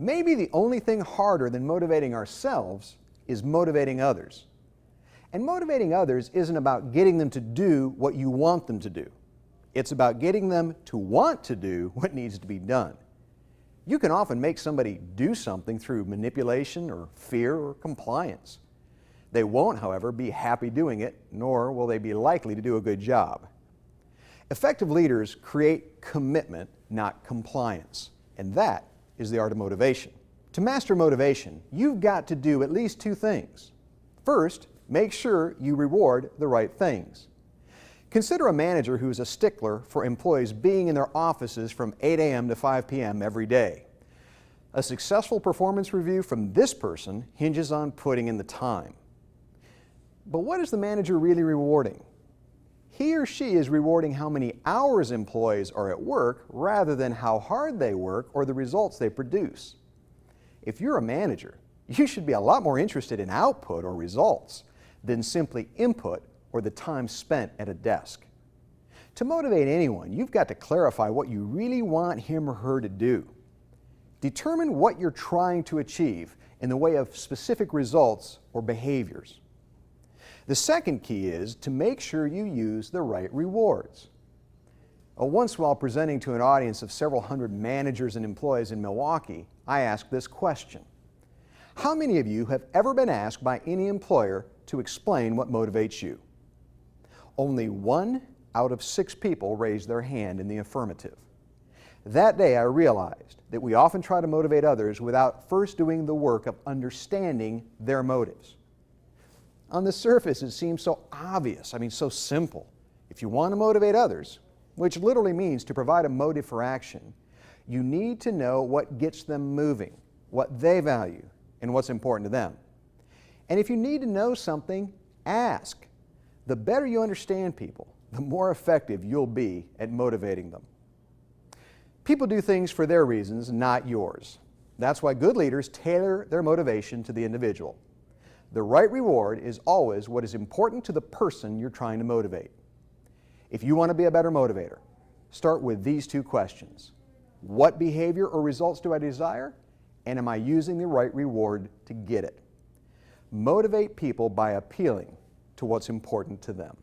maybe the only thing harder than motivating ourselves is motivating others. And motivating others isn't about getting them to do what you want them to do. It's about getting them to want to do what needs to be done. You can often make somebody do something through manipulation or fear or compliance. They won't, however, be happy doing it, nor will they be likely to do a good job. Effective leaders create commitment, not compliance, and that is the art of motivation. To master motivation, you've got to do at least two things. First, make sure you reward the right things. Consider a manager who's a stickler for employees being in their offices from 8 a.m. to 5 p.m. every day. A successful performance review from this person hinges on putting in the time. But what is the manager really rewarding? He or she is rewarding how many hours employees are at work rather than how hard they work or the results they produce. If you're a manager, you should be a lot more interested in output or results than simply input or the time spent at a desk. To motivate anyone, you've got to clarify what you really want him or her to do. Determine what you're trying to achieve in the way of specific results or behaviors. The second key is to make sure you use the right rewards. Once while presenting to an audience of several hundred managers and employees in Milwaukee, I asked this question. How many of you have ever been asked by any employer to explain what motivates you? Only 1 out of 6 people raised their hand in the affirmative. That day I realized that we often try to motivate others without first doing the work of understanding their motives. On the surface it seems so obvious, so simple. If you want to motivate others, which literally means to provide a motive for action, you need to know what gets them moving, what they value, and what's important to them. And if you need to know something, ask. The better you understand people, the more effective you'll be at motivating them. People do things for their reasons, not yours. That's why good leaders tailor their motivation to the individual. The right reward is always what is important to the person you're trying to motivate. If you want to be a better motivator, start with these 2 questions. What behavior or results do I desire? And am I using the right reward to get it? Motivate people by appealing to what's important to them.